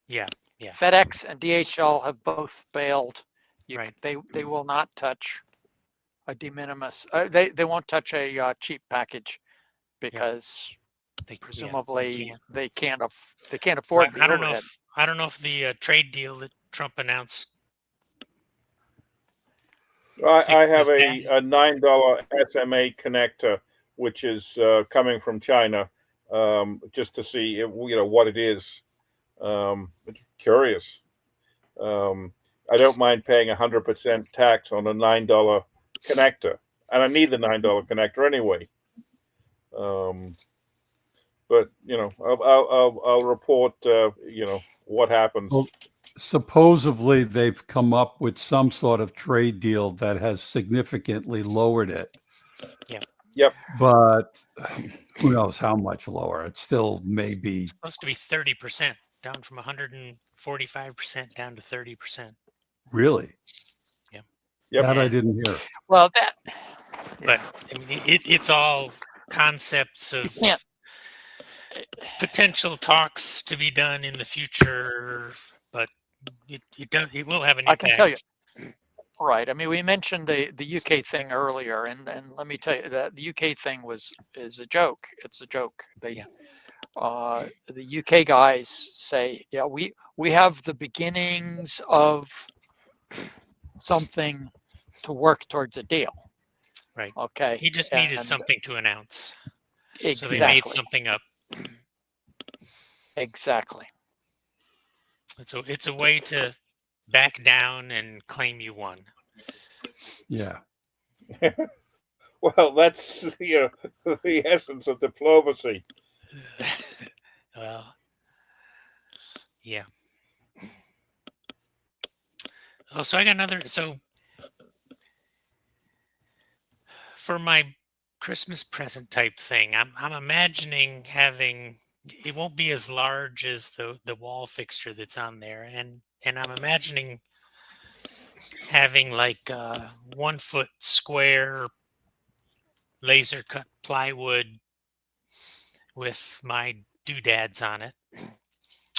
Yeah, yeah. FedEx and DHL have both bailed. Right. They will not touch a de minimis. They won't touch a cheap package because presumably they can't afford the overhead. I don't know if the trade deal that Trump announced. I have fixes a $9 SMA connector, which is coming from China, just to see what it is. It's curious. I don't mind paying 100% tax on a $9 connector, and I need the $9 connector anyway. But I'll report what happens. Well, supposedly they've come up with some sort of trade deal that has significantly lowered it. Yep. But who knows how much lower? It still may be. It's supposed to be 30%, down from 145% down to 30%. Really? Yeah. Yep. That I didn't hear. Well, that. But I mean, it's all concepts of potential talks to be done in the future, but it will have an impact. I can tell you. Right. I mean, we mentioned the UK thing earlier, and let me tell you that the UK thing is a joke. It's a joke. The UK guys say, yeah, we have the beginnings of something to work towards a deal. Right. Okay. He just needed something to announce. Exactly. So they made something up. Exactly. It's a way to back down and claim you won. Yeah. Well, that's the essence of diplomacy. Well, yeah. Oh, so I got another. So for my Christmas present type thing, I'm imagining having. It won't be as large as the wall fixture that's on there, and I'm imagining having like 1 foot square laser cut plywood with my doodads on it,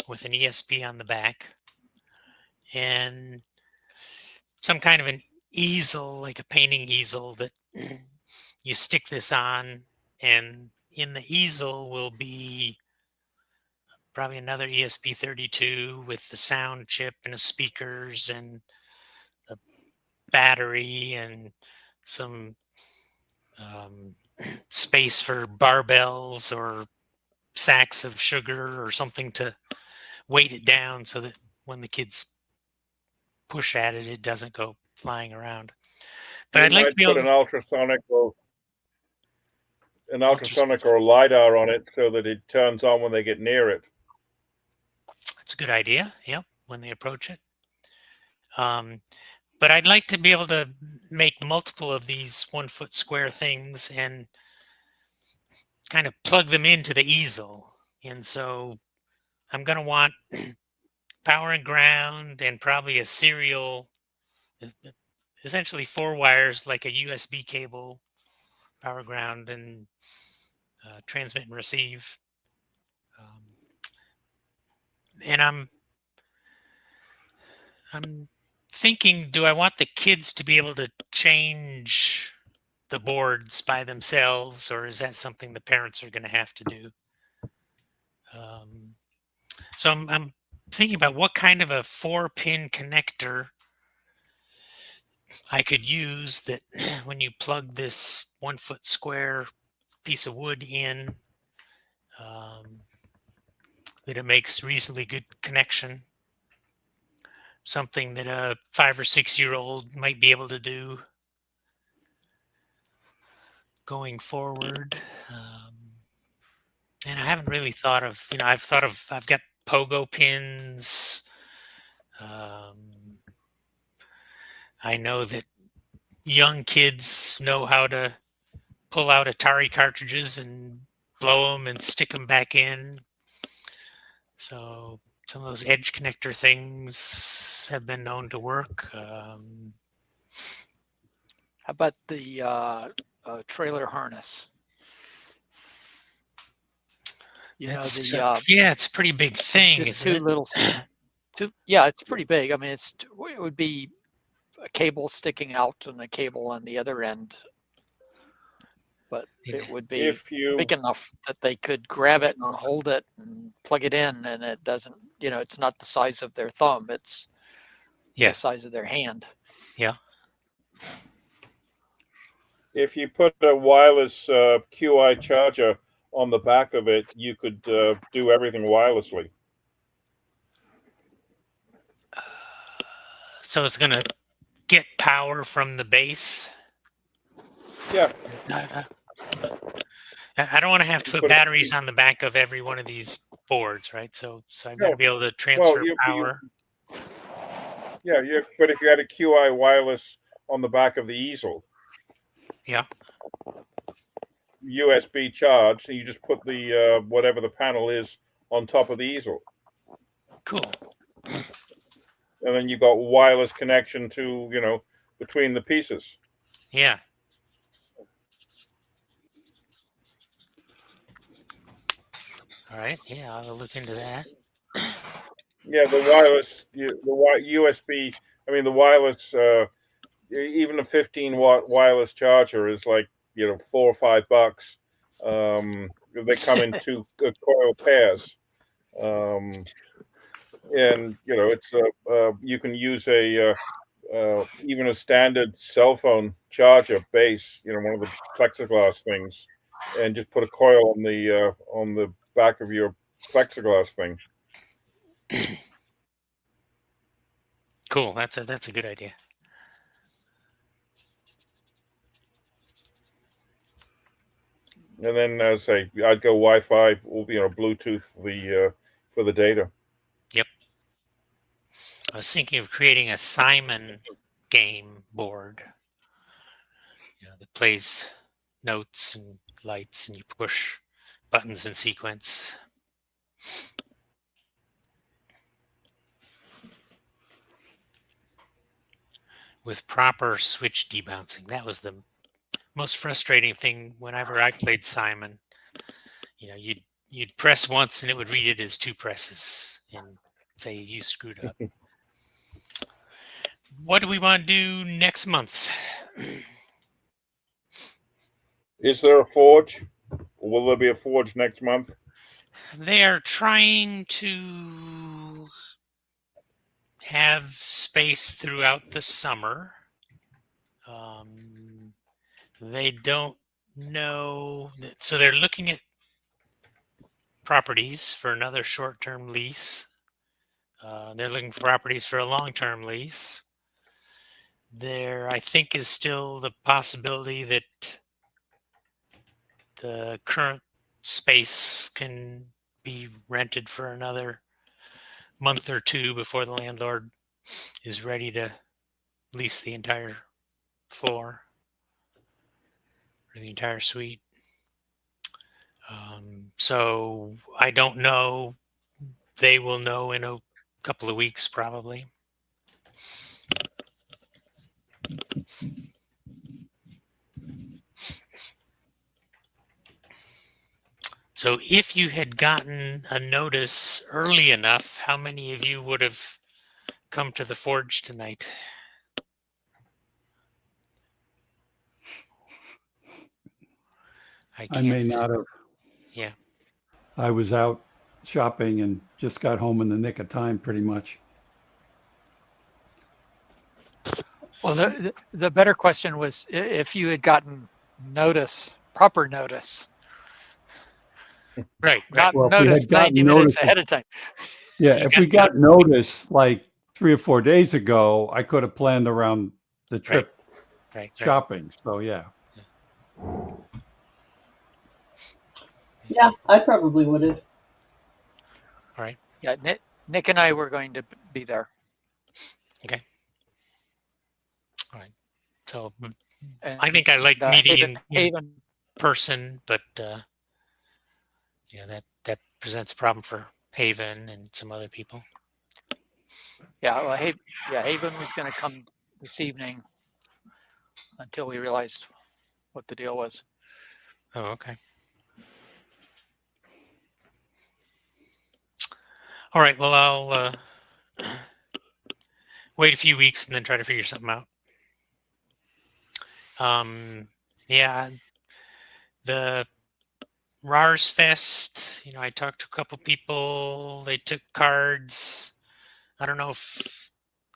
with an ESP on the back, and some kind of an easel, like a painting easel that you stick this on, and in the easel will be probably another ESP32 with the sound chip and a speakers and a battery and some space for barbells or sacks of sugar or something to weight it down so that when the kids push at it, it doesn't go flying around. But I'd like to be able to put an ultrasonic or LiDAR on it so that it turns on when they get near it. That's a good idea. Yep, when they approach it. But I'd like to be able to make multiple of these 1 foot square things and kind of plug them into the easel. And so I'm going to want power and ground and probably a serial, essentially 4 wires like a USB cable, power, ground, and transmit and receive. And I'm thinking, do I want the kids to be able to change the boards by themselves, or is that something the parents are going to have to do? So I'm thinking about what kind of a 4-pin connector I could use that when you plug this 1 foot square piece of wood in, that it makes reasonably good connection. Something that a 5 or 6 year old might be able to do going forward. And I haven't really thought of, I've got pogo pins. I know that young kids know how to pull out Atari cartridges and blow them and stick them back in. So some of those edge connector things have been known to work. How about the trailer harness? It's a pretty big thing. Just it's pretty big. I mean, it would be a cable sticking out and a cable on the other end, but it would be big enough that they could grab it and hold it and plug it in, and it doesn't, it's not the size of their thumb, it's the size of their hand. Yeah. If you put a wireless QI charger on the back of it, you could do everything wirelessly. So it's going to get power from the base. Yeah. I don't want to have to You put put it- batteries on the back of every one of these boards, right? So I've got No. to be able to Well, transfer power. Yeah, but if you had a QI wireless on the back of the easel, Yeah. USB charge, and you just put the whatever the panel is on top of the easel, Cool. and then you got wireless connection to between the pieces. Yeah. All right. Yeah, I'll look into that. Yeah, the wireless, the USB. I mean, the wireless. Even a 15-watt wireless charger is like $4 or $5. They come in two coil pairs, and it's you can use even a standard cell phone charger base, one of the plexiglass things, and just put a coil on the back of your plexiglass thing. Cool. That's a good idea. And then say I'd go Wi-Fi or Bluetooth for the data. Yep. I was thinking of creating a Simon game board. That plays notes and lights, and you push buttons in sequence. With proper switch debouncing. That was the most frustrating thing whenever I played Simon. You'd press once and it would read it as two presses and say you screwed up. What do we want to do next month? Is there a forge? Will there be a forge next month? They are trying to have space throughout the summer. They don't know. So they're looking at properties for another short-term lease. They're looking for properties for a long-term lease. There, I think, is still the possibility that the current space can be rented for another month or two before the landlord is ready to lease the entire floor or the entire suite. So I don't know. They will know in a couple of weeks, probably. So if you had gotten a notice early enough, how many of you would have come to the forge tonight? I may not have. Yeah. I was out shopping and just got home in the nick of time, pretty much. Well, the better question was if you had gotten proper notice. Right. Not Well, if we notice had gotten 90 minutes notice, ahead of time. yeah, if we got notice like 3 or 4 days ago, I could have planned around the trip Right. shopping. So yeah. Yeah, I probably would have. All right. Yeah, Nick and I were going to be there. Okay. All right. So And I think I like meeting Haven. in person, but that presents a problem for Haven and some other people. Yeah, well, Haven was going to come this evening until we realized what the deal was. Oh, okay. All right. Well, I'll wait a few weeks and then try to figure something out. Yeah, the Rars Fest. I talked to a couple people. They took cards. I don't know if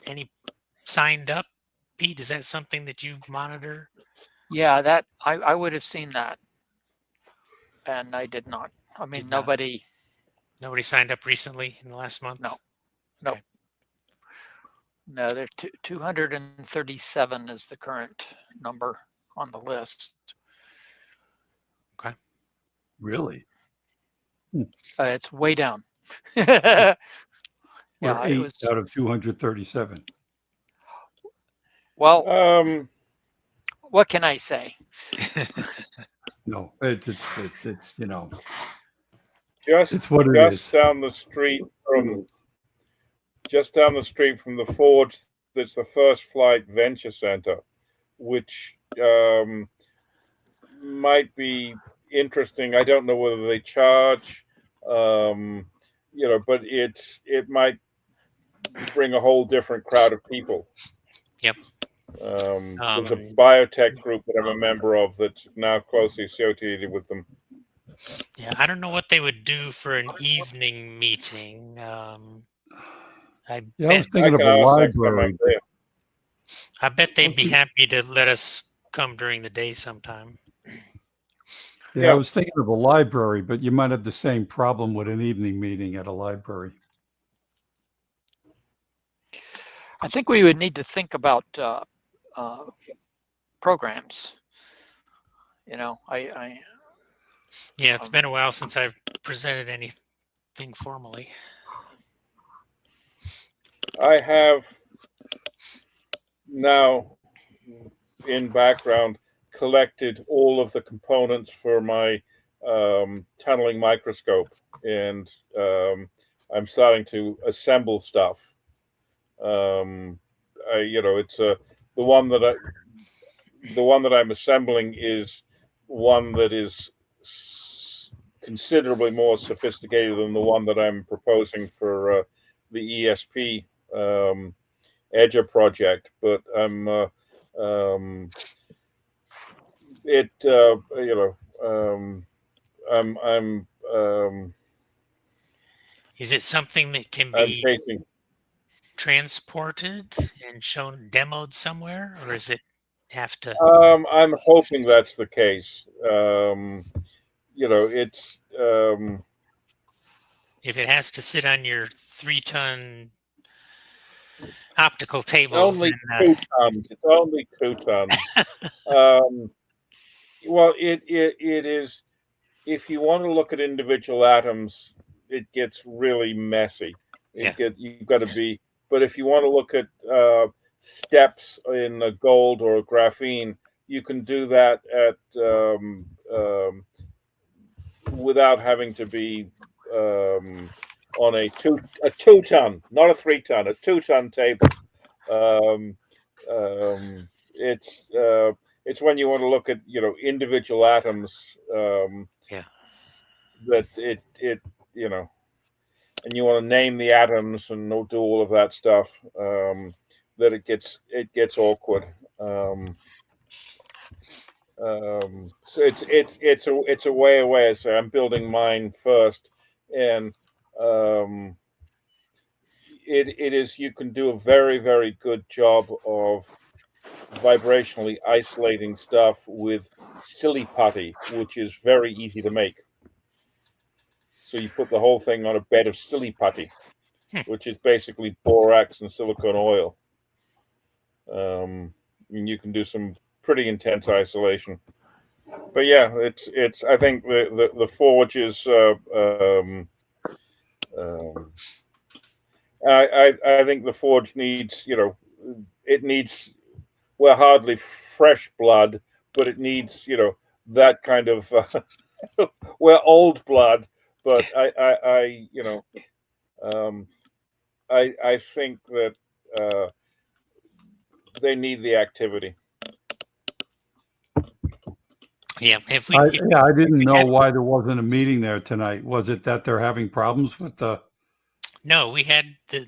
any signed up. Pete, is that something that you monitor? Yeah, that I would have seen that, and I did not. I mean, nobody signed up recently in the last month? No. Okay. No, they're 237 is the current number on the list. Really? It's way down. Yeah, We're it 8 was. out of 237. Well, what can I say? No, it's Just it's what it just is. down the street from the Forge, there's the First Flight Venture Center, which might be interesting. I don't know whether they charge, but it might bring a whole different crowd of people. Yep. There's a biotech group that I'm a member of that's now closely associated with them. Yeah, I don't know what they would do for an evening meeting. I I bet was thinking of a I can ask next time I'm library. there. I bet they'd be happy to let us come during the day sometime. Yeah, Yeah. I was thinking of a library, but you might have the same problem with an evening meeting at a library. I think we would need to think about programs. I Yeah, it's been a while since I've presented anything formally. I have now, in background, collected all of the components for my tunneling microscope, and I'm starting to assemble stuff. It's the one that I'm assembling is one that is considerably more sophisticated than the one that I'm proposing for the ESP Edger project. But Is it something that can I'm be chasing. transported and shown demoed somewhere, or is it have to? I'm hoping that's the case. It's If it has to sit on your 3-ton optical table, only then 2 tons. It's only 2 tons. Well, it is. If you want to look at individual atoms, it gets really messy. yeah, You've got to be. But if you want to look at steps in a gold or a graphene, you can do that without having to be on a 2 ton, not a 3 ton, a 2 ton table. Um, it's when you want to look at individual atoms yeah. that and you want to name the atoms and do all of that stuff, that it gets awkward. So it's a way away. So I'm building mine first, and it is, you can do a very, very good job of vibrationally isolating stuff with silly putty, which is very easy to make. So you put the whole thing on a bed of silly putty, which is basically borax and silicone oil. And you can do some pretty intense isolation. But yeah, it's. I think the forge is. I think the forge needs. It needs. Well, hardly fresh blood, but it needs. That kind of. Well, old blood, but I think that they need the activity. Yeah, I didn't know why there wasn't a meeting there tonight. Was it that they're having problems with the? No,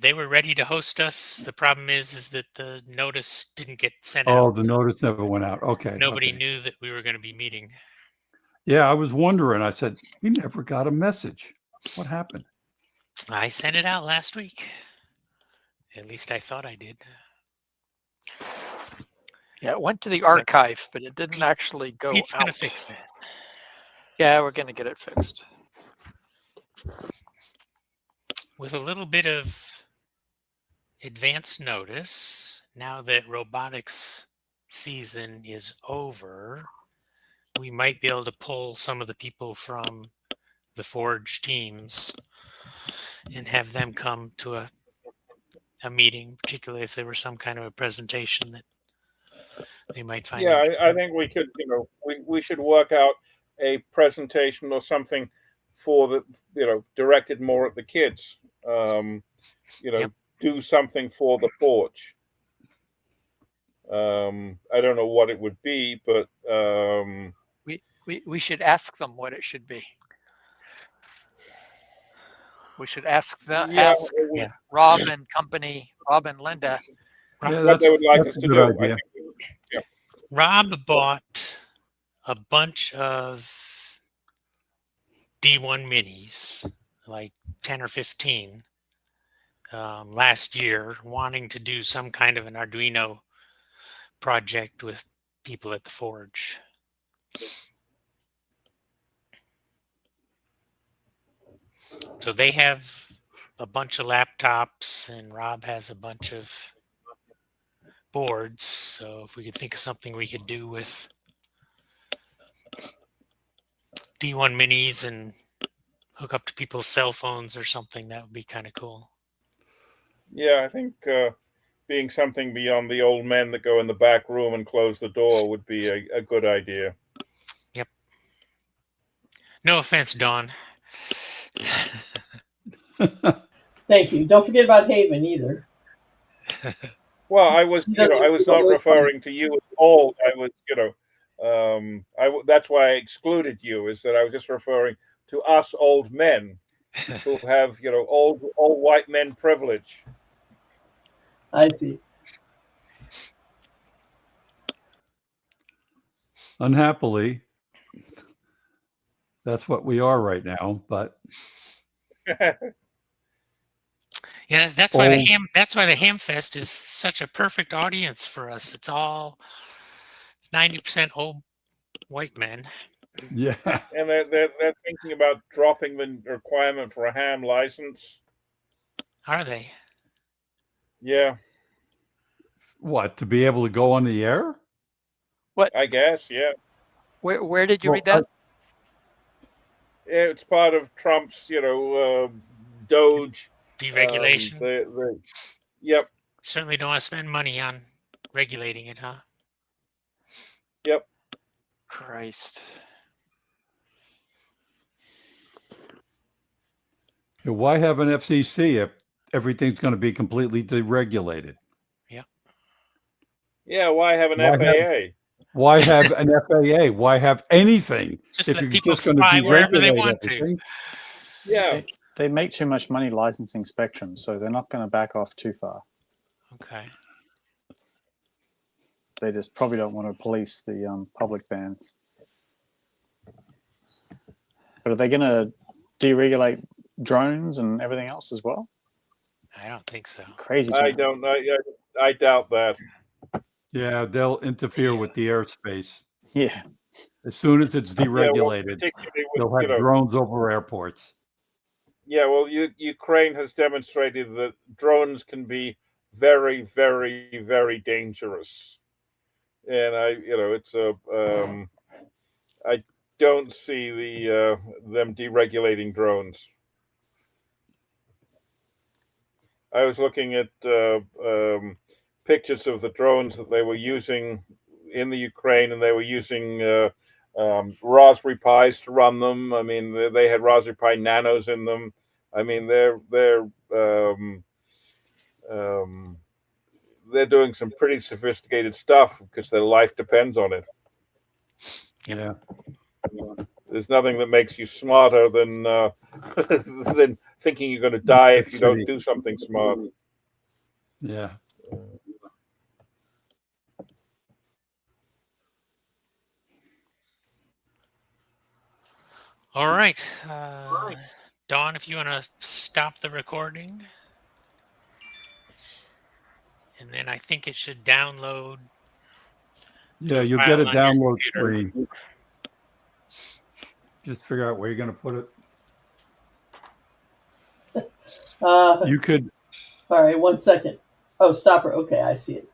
they were ready to host us. The problem is that the notice didn't get sent Oh, out. the notice never went out. Okay. Nobody okay. knew that we were going to be meeting. Yeah, I was wondering. I said, we never got a message. What happened? I sent it out last week. At least I thought I did. Yeah, it went to the archive, but it didn't actually go out. It's going to fix that. Yeah, we're going to get it fixed. With a little bit of advance notice. Now that robotics season is over, we might be able to pull some of the people from the Forge teams and have them come to a meeting, particularly if there was some kind of a presentation that they might find interesting. I think we could, we should work out a presentation or something for the, directed more at the kids. Yep. Do something for the Forge. I don't know what it would be, but we should ask them what it should be. We should ask Rob and company, Rob and Linda, what they would like us to do. Idea. Rob bought a bunch of D1 minis, like 10 or 15, last year, wanting to do some kind of an Arduino project with people at the Forge. So they have a bunch of laptops, and Rob has a bunch of boards. So if we could think of something we could do with D1 minis and hook up to people's cell phones or something, that would be kind of cool. Yeah, I think being something beyond the old men that go in the back room and close the door would be a good idea. Yep. No offense, Dawn. Thank you. Don't forget about Haven either. Well, I was not referring to you as old. I was, that's why I excluded you. Is that I was just referring to us old men who have, old white men privilege. I see. Unhappily, that's what we are right now. But yeah, that's why the Hamfest is such a perfect audience for us. It's 90% old white men. Yeah, and they're thinking about dropping the requirement for a ham license. Are they? Yeah. What, to be able to go on the air? What? I guess, yeah. Where did you read that? It's part of Trump's, Doge deregulation. Yep. Certainly don't want to spend money on regulating it, huh? Yep. Christ. Why have an FCC if everything's going to be completely deregulated? Yep. Yeah, why have an FAA? Why have an FAA? Why have anything just if let you're people just going to fly wherever they deregulate want everything? to? Yeah. They make too much money licensing spectrum, so they're not going to back off too far. Okay. They just probably don't want to police the public bands. But are they going to deregulate drones and everything else as well? I don't think so. Crazy. I don't know. I doubt that. Yeah, they'll interfere with the airspace. Yeah. As soon as it's deregulated, they'll have drones over airports. Yeah, well, Ukraine has demonstrated that drones can be very, very, very dangerous, and I don't see them deregulating drones. I was looking at pictures of the drones that they were using in the Ukraine, and they were using Raspberry Pis to run them. I mean, they had Raspberry Pi Nanos in them. I mean, they're doing some pretty sophisticated stuff because their life depends on it. Yeah. There's nothing that makes you smarter than than thinking you're going to die if you don't do something smart. Yeah. All right. Dawn, if you want to stop the recording. And then I think it should download. Yeah, you'll get a download screen. Just figure out where you're going to put it. You could. All right, 1 second. Oh, stopper. Okay, I see it.